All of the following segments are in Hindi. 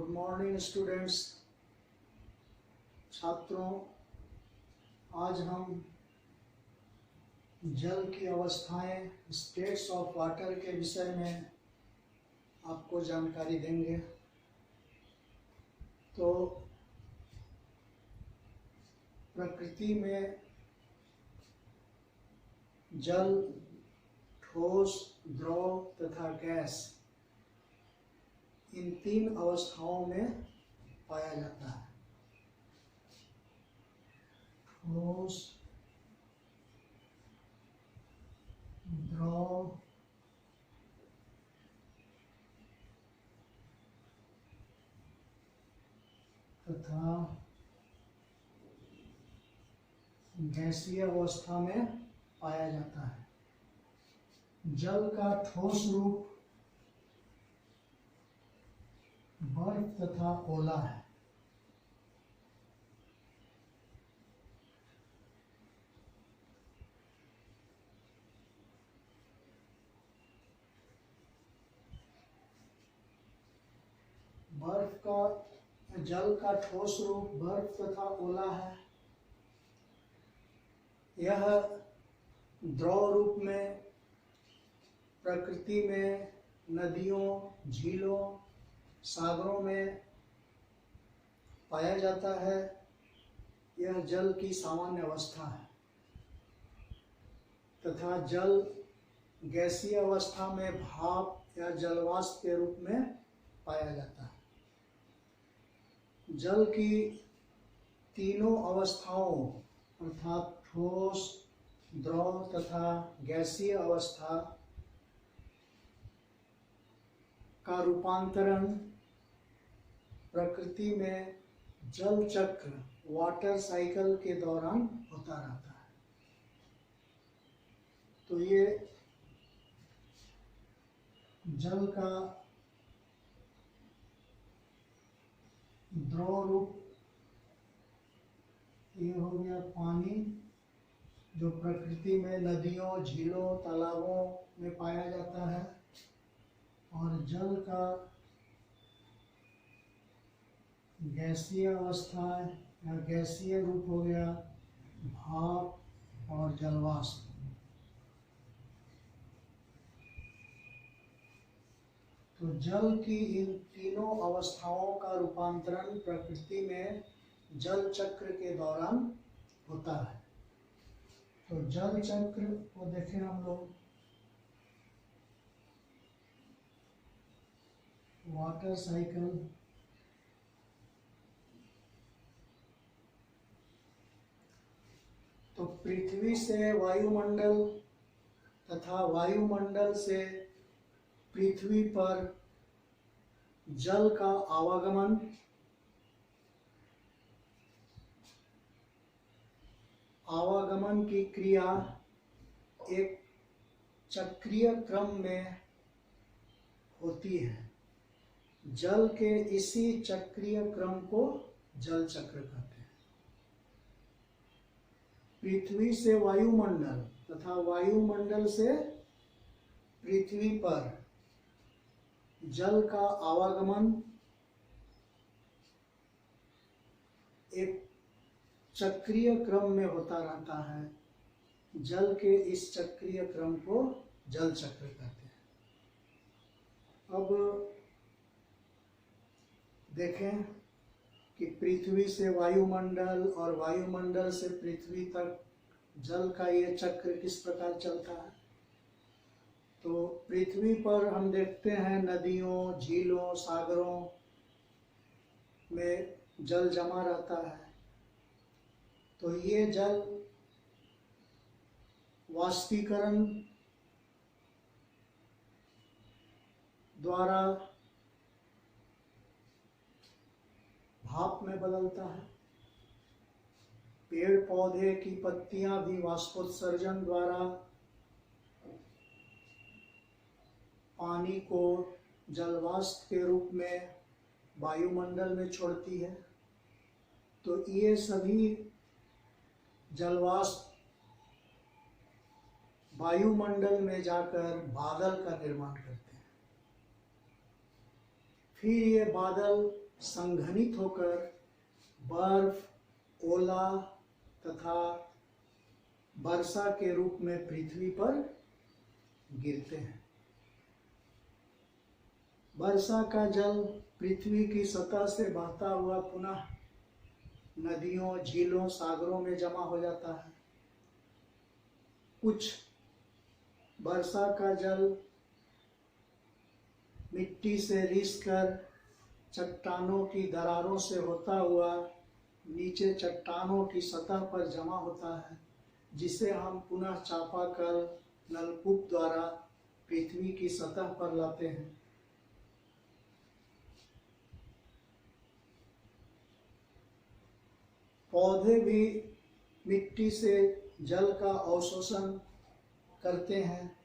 Good morning students. छात्रों, आज हम जल की अवस्थाएं, स्टेट्स ऑफ वाटर के विषय में आपको जानकारी देंगे। तो प्रकृति में जल ठोस, द्रव तथा गैस, इन तीन अवस्थाओं में पाया जाता है। ठोस, द्रव तथा गैसीय अवस्था में पाया जाता है। जल का ठोस रूप बर्फ तथा ओला है। जल का ठोस रूप बर्फ तथा ओला है। यह द्रव रूप में प्रकृति में नदियों, झीलों, सागरों में पाया जाता है। यह जल की सामान्य अवस्था है तथा जल गैसीय अवस्था में भाप या जलवाष्प के रूप में पाया जाता है। जल की तीनों अवस्थाओं अर्थात ठोस, द्रव तथा गैसीय अवस्था का रूपांतरण प्रकृति में जल चक्र, वाटर साइकिल के दौरान होता रहता है। तो ये जल का द्रव रूप, ये हो गया पानी, जो प्रकृति में नदियों, झीलों, तालाबों में पाया जाता है। और जल का गैसीय अवस्था या गैसीय रूप हो गया भाप और जलवाष्प। तो जल की इन तीनों अवस्थाओं का रूपांतरण प्रकृति में जल चक्र के दौरान होता है। तो जल चक्र को देखें हम लोग, वाटर साइकिल। तो पृथ्वी से वायुमंडल तथा वायुमंडल से पृथ्वी पर जल का आवागमन की क्रिया एक चक्रीय क्रम में होती है। जल के इसी चक्रीय क्रम को जल चक्र कहते हैं। पृथ्वी से वायुमंडल तथा वायुमंडल से पृथ्वी पर जल का आवागमन एक चक्रीय क्रम में होता रहता है। जल के इस चक्रीय क्रम को जल चक्र कहते हैं। अब देखें कि पृथ्वी से वायुमंडल और वायुमंडल से पृथ्वी तक जल का ये चक्र किस प्रकार चलता है। तो पृथ्वी पर हम देखते हैं नदियों, झीलों, सागरों में जल जमा रहता है। तो ये जल वाष्पीकरण द्वारा भाप में बदलता है। पेड़ पौधे की पत्तियां भी वाष्पोत्सर्जन द्वारा पानी को जलवाष्प के रूप में वायुमंडल में छोड़ती है। तो ये सभी जलवाष्प वायुमंडल में जाकर बादल का निर्माण करते हैं। फिर ये बादल संघनित होकर बर्फ, ओला तथा वर्षा के रूप में पृथ्वी पर गिरते हैं। वर्षा का जल पृथ्वी की सतह से बहता हुआ पुनः नदियों, झीलों, सागरों में जमा हो जाता है। कुछ वर्षा का जल मिट्टी से रिसकर चट्टानों की दरारों से होता हुआ नीचे चट्टानों की सतह पर जमा होता है, जिसे हम पुनः चापाकल, नलकूप द्वारा पृथ्वी की सतह पर लाते हैं। पौधे भी मिट्टी से जल का अवशोषण करते हैं।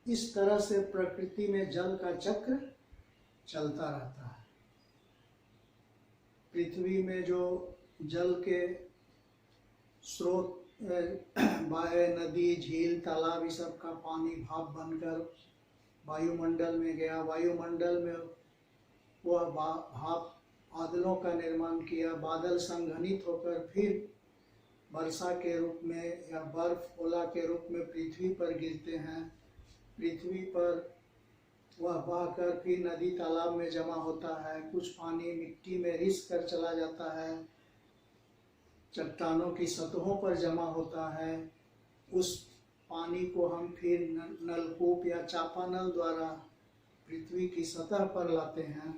इस तरह से प्रकृति में जल का चक्र चलता रहता है। पृथ्वी में जो जल के स्रोत नदी, झील, तालाब, इस सब का पानी भाप बनकर वायुमंडल में गया। वायुमंडल में वह भाप बादलों का निर्माण किया। बादल संघनित होकर फिर वर्षा के रूप में या बर्फ, ओला के रूप में पृथ्वी पर गिरते हैं। पृथ्वी पर वह बहकर फिर नदी, तालाब में जमा होता है। कुछ पानी मिट्टी में रिस कर चला जाता है, चट्टानों की सतहों पर जमा होता है। उस पानी को हम फिर नलकूप या चापानल द्वारा पृथ्वी की सतह पर लाते हैं।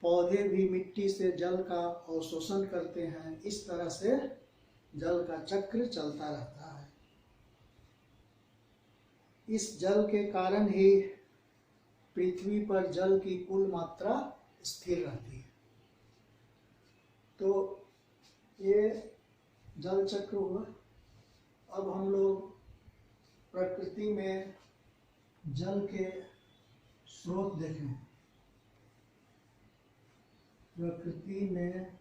पौधे भी मिट्टी से जल का अवशोषण करते हैं। इस तरह से जल का चक्र चलता रहता है। इस जल के कारण ही पृथ्वी पर जल की कुल मात्रा स्थिर रहती है। तो ये जल चक्र हुआ। अब हम लोग प्रकृति में जल के स्रोत देखें। प्रकृति में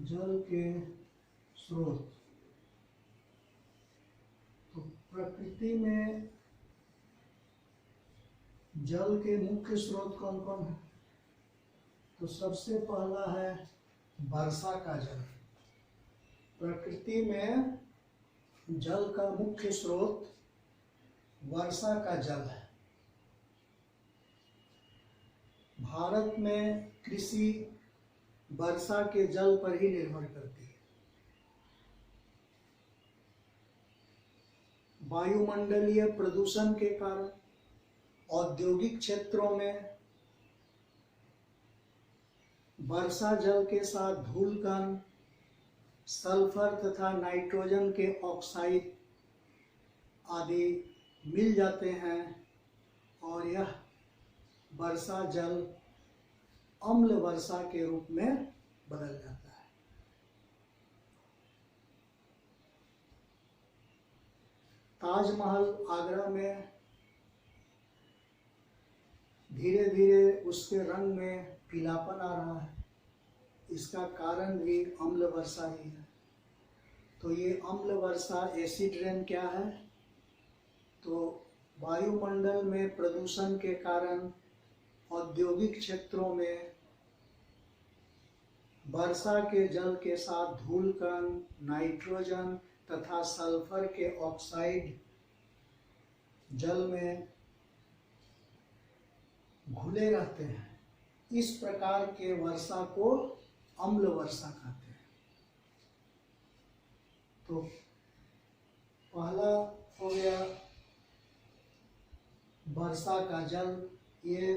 जल के स्रोत। तो प्रकृति में जल के मुख्य स्रोत कौन कौन है? तो सबसे पहला है वर्षा का जल। प्रकृति में जल का मुख्य स्रोत वर्षा का जल है। भारत में कृषि वर्षा के जल पर ही निर्भर करती है। वायुमंडलीय प्रदूषण के कारण औद्योगिक क्षेत्रों में वर्षा जल के साथ धूल कण, सल्फर तथा नाइट्रोजन के ऑक्साइड आदि मिल जाते हैं और यह वर्षा जल अम्ल वर्षा के रूप में बदल जाता है। ताजमहल आगरा में धीरे धीरे उसके रंग में पीलापन आ रहा है। इसका कारण भी अम्ल वर्षा ही है। तो ये अम्ल वर्षा, एसिड रेन क्या है? तो वायुमंडल में प्रदूषण के कारण औद्योगिक क्षेत्रों में वर्षा के जल के साथ धूल कण, नाइट्रोजन तथा सल्फर के ऑक्साइड जल में घुले रहते हैं। इस प्रकार के वर्षा को अम्ल वर्षा कहते हैं। तो पहला हो गया वर्षा का जल। ये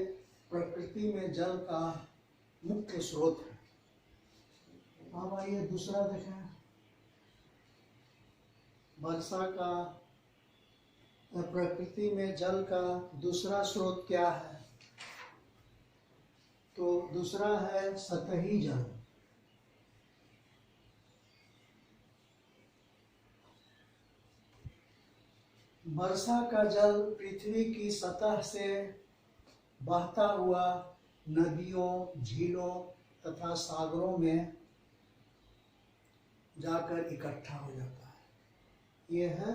प्रकृति में जल का मुख्य स्रोत है। अब आइए दूसरा देखें। वर्षा का प्रकृति में जल का दूसरा स्रोत क्या है? तो दूसरा है सतही जल। वर्षा का जल पृथ्वी की सतह से बहता हुआ नदियों, झीलों तथा सागरों में जाकर इकट्ठा हो जाता है। यह है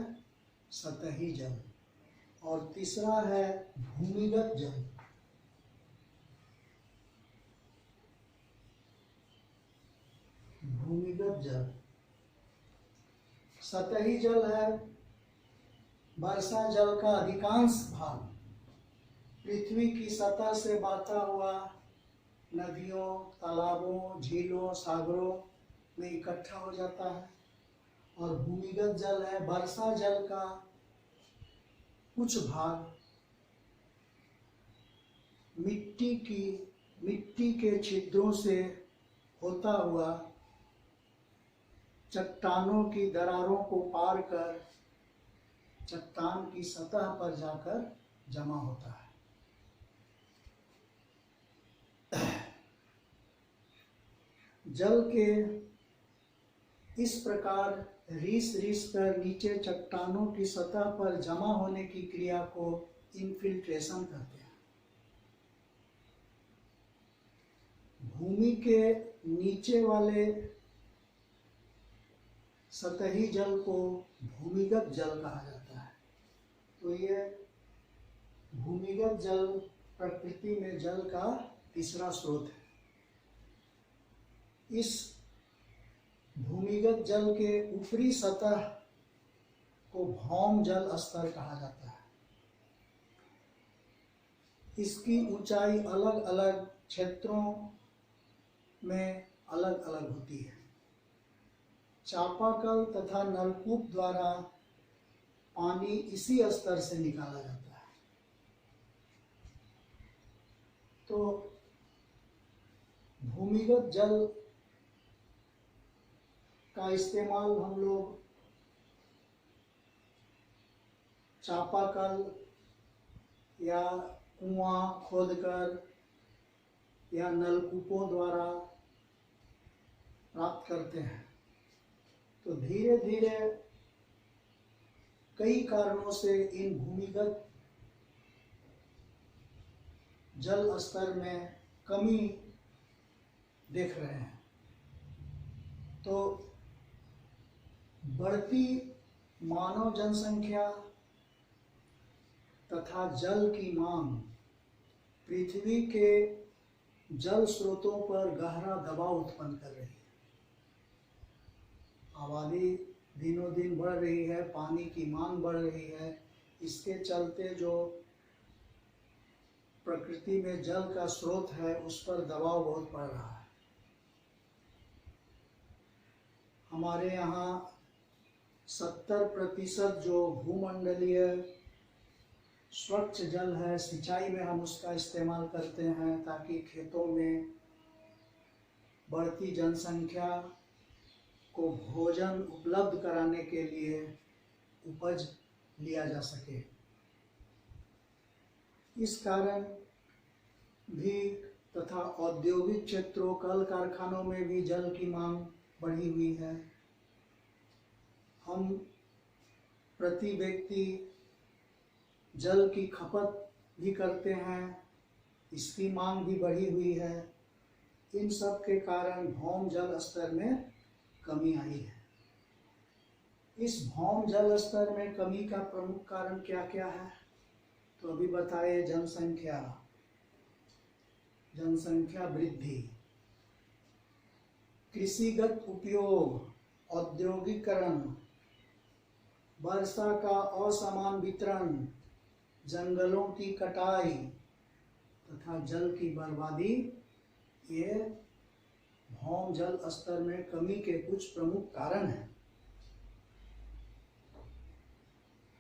सतही जल। और तीसरा है भूमिगत जल। भूमिगत जल सतही जल है। वर्षा जल का अधिकांश भाग पृथ्वी की सतह से बहता हुआ नदियों, तालाबों, झीलों, सागरों में इकट्ठा हो जाता है। और भूमिगत जल है वर्षा जल का कुछ भाग मिट्टी के छिद्रों से होता हुआ चट्टानों की दरारों को पार कर चट्टान की सतह पर जाकर जमा होता है। जल के इस प्रकार रीस कर नीचे चट्टानों की सतह पर जमा होने की क्रिया को इनफिल्ट्रेशन कहते हैं। भूमि के नीचे वाले सतही जल को भूमिगत जल कहा जाता है। तो ये भूमिगत जल प्रकृति में जल का तीसरा स्रोत है। इस भूमिगत जल के ऊपरी सतह को भौम जल स्तर कहा जाता है। इसकी ऊंचाई अलग अलग क्षेत्रों में अलग अलग होती है। चापाकल तथा नलकूप द्वारा पानी इसी स्तर से निकाला जाता है। तो भूमिगत जल का इस्तेमाल हम लोग चापाकल या कुआं खोदकर या नलकूपों द्वारा प्राप्त करते हैं। तो धीरे धीरे कई कारणों से इन भूमिगत जल स्तर में कमी देख रहे हैं। तो बढ़ती मानव जनसंख्या तथा जल की मांग पृथ्वी के जल स्रोतों पर गहरा दबाव उत्पन्न कर रही है। आबादी दिनों दिन बढ़ रही है, पानी की मांग बढ़ रही है। इसके चलते जो प्रकृति में जल का स्रोत है उस पर दबाव बहुत पड़ रहा है। हमारे यहाँ 70% जो भूमंडलीय स्वच्छ जल है, सिंचाई में हम उसका इस्तेमाल करते हैं ताकि खेतों में बढ़ती जनसंख्या को भोजन उपलब्ध कराने के लिए उपज लिया जा सके। इस कारण भी तथा औद्योगिक क्षेत्रों, कल कारखानों में भी जल की मांग बढ़ी हुई है। हम प्रति व्यक्ति जल की खपत भी करते हैं, इसकी मांग भी बढ़ी हुई है। इन सब के कारण भौम जल स्तर में कमी आई है। इस भौम जल स्तर में कमी का प्रमुख कारण क्या क्या है? तो अभी बताए, जनसंख्या वृद्धि, कृषिगत उपयोग, औद्योगिकरण, वर्षा का असमान वितरण, जंगलों की कटाई तथा जल की बर्बादी, ये भौम जल स्तर में कमी के कुछ प्रमुख कारण हैं।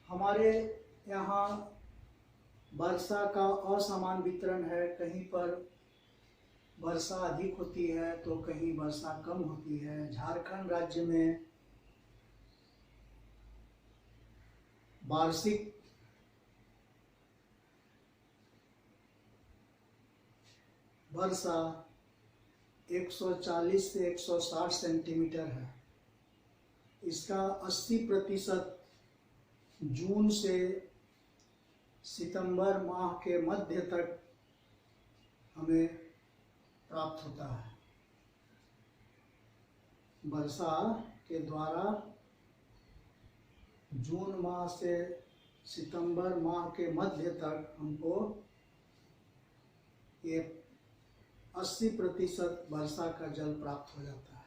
हमारे यहाँ वर्षा का असमान वितरण है। कहीं पर वर्षा अधिक होती है तो कहीं वर्षा कम होती है। झारखंड राज्य में वार्षिक वर्षा 140 से 160 सेंटीमीटर है। इसका 80% जून से सितंबर माह के मध्य तक हमें प्राप्त होता है। वर्षा के द्वारा जून माह से सितंबर माह के मध्य तक हमको ये 80% वर्षा का जल प्राप्त हो जाता है।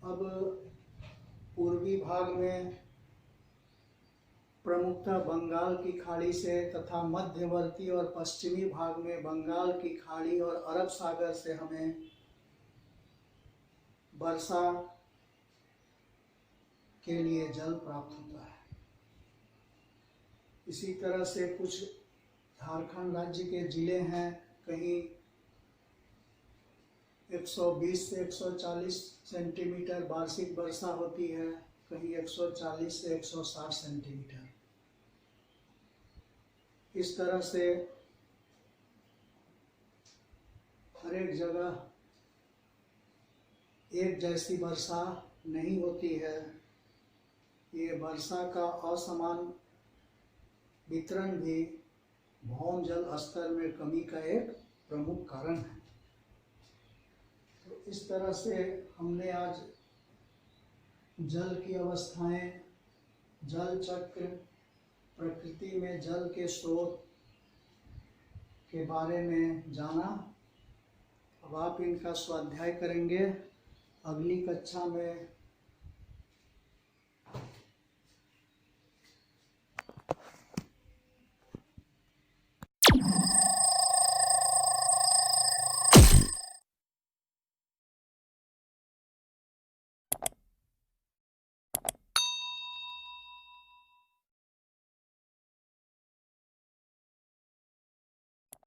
अब पूर्वी भाग में प्रमुखतः बंगाल की खाड़ी से तथा मध्यवर्ती और पश्चिमी भाग में बंगाल की खाड़ी और अरब सागर से हमें वर्षा के लिए जल प्राप्त होता है। इसी तरह से कुछ झारखंड राज्य के जिले हैं, कहीं 120 से 140 सेंटीमीटर वार्षिक वर्षा होती है, कहीं 140 से 160 सेंटीमीटर। इस तरह से हर एक जगह एक जैसी वर्षा नहीं होती है। ये वर्षा का असमान वितरण भी भौम जल स्तर में कमी का एक प्रमुख कारण है। तो इस तरह से हमने आज जल की अवस्थाएं, जल चक्र, प्रकृति में जल के स्रोत के बारे में जाना। अब आप इनका स्वाध्याय करेंगे। अगली कक्षा में